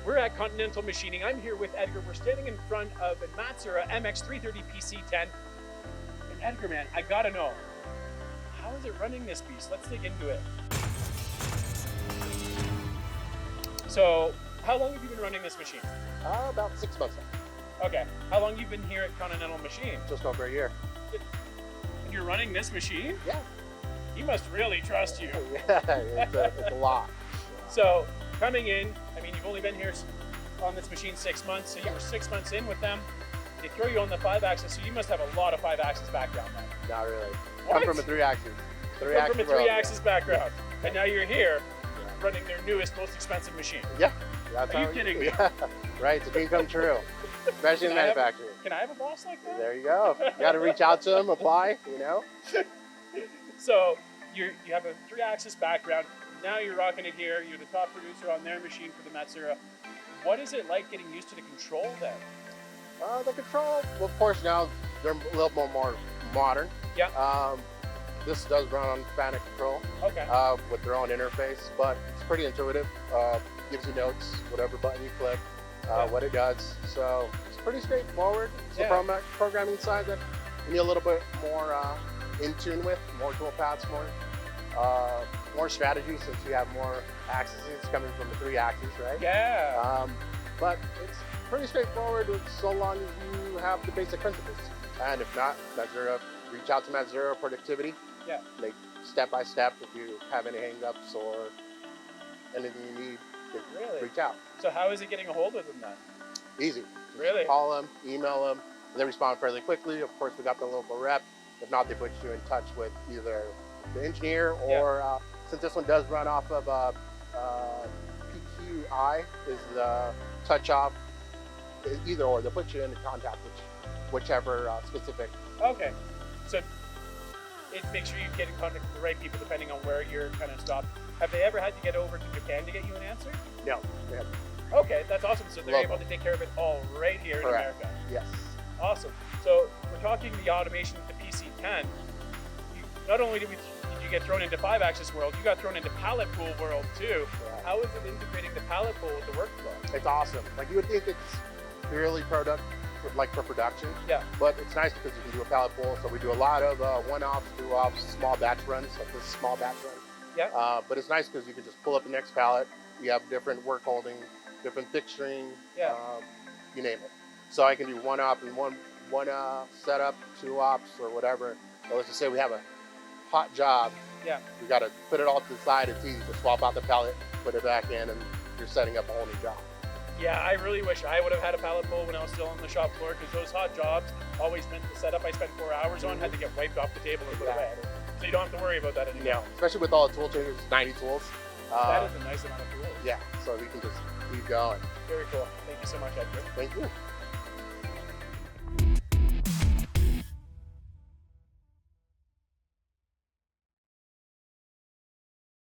We're at Continental Machining. I'm here with Edgar. We're standing in front of a Matsuura MX-330 PC10. And Edgar, man, I gotta know, how is it running this beast? Let's dig into it. So, how long have you been running this machine? About 6 months now. Okay. How long have you been here at Continental Machining? Just over a year. And you're running this machine? Yeah. He must really trust you. Yeah, it's a lot. So, coming in, I mean, you've only been here on this machine 6 months, so you were 6 months in with them. They throw you on the 5-axis, so you must have a lot of 5-axis background then. Not really. What? Come from a 3-axis. Come from a 3-axis background. Yeah. And now you're here running their newest, most expensive machine. Yeah. Are you kidding me? Yeah. Right, it's a dream come true. Especially in manufacturing. Can I have a boss like that? There you go. You got to reach out to them, apply, you know? So you have a 3-axis background. Now you're rocking it here. You're the top producer on their machine for the Matsuura. What is it like getting used to the control then? The control, well, of course, now they're a little more modern. Yeah. This does run on Fanuc control. Okay. With their own interface, but it's pretty intuitive. Gives you notes, whatever button you click, what it does. So it's pretty straightforward. It's the programming side that you need a little bit more in tune with, more tool paths, more strategy, since you have more axes coming from the 3-axis, right? Yeah. But it's pretty straightforward so long as you have the basic principles. And if not, Matsuura, reach out to Matsuura Productivity. Yeah. Like step by step, if you have any hang-ups or anything you need, reach out. So how is it getting a hold of them then? Easy. Really? Call them, email them. They respond fairly quickly. Of course, we got the local rep. If not, they put you in touch with either the engineer or, since this one does run off of PQI, is the touch-off, either or. They'll put you in contact with whichever specific. Okay. So it makes sure you get in contact with the right people depending on where you're kind of stopped. Have they ever had to get over to Japan to get you an answer? No, they haven't. Okay, that's awesome. So they're able to take care of it all right here in America. Yes. Awesome. So we're talking the automation with the PC10. Not only did you get thrown into 5-axis world, you got thrown into pallet pool world too. Yeah. How is it integrating the pallet pool with the workflow? It's awesome. Like, you would think it's purely for production. Yeah. But it's nice because you can do a pallet pool. So we do a lot of 1-offs, 2-offs, small batch runs. Like this small batch run. Yeah. But it's nice because you can just pull up the next pallet. You have different work holding, different fixturing. Yeah. You name it. So I can do 1-off and one setup, 2-ops or whatever. So let's just say we have a hot job. Yeah. We got to put it all to the side. It's easy to swap out the pallet, put it back in, and you're setting up a whole new job. Yeah, I really wish I would have had a pallet pool when I was still on the shop floor, because those hot jobs always meant the setup I spent 4 hours on had to get wiped off the table and put away. So you don't have to worry about that anymore. Yeah, especially with all the tool changes, 90 tools. That is a nice amount of tools. Yeah, so we can just keep going. Very cool. Thank you so much, Edgar. Thank you.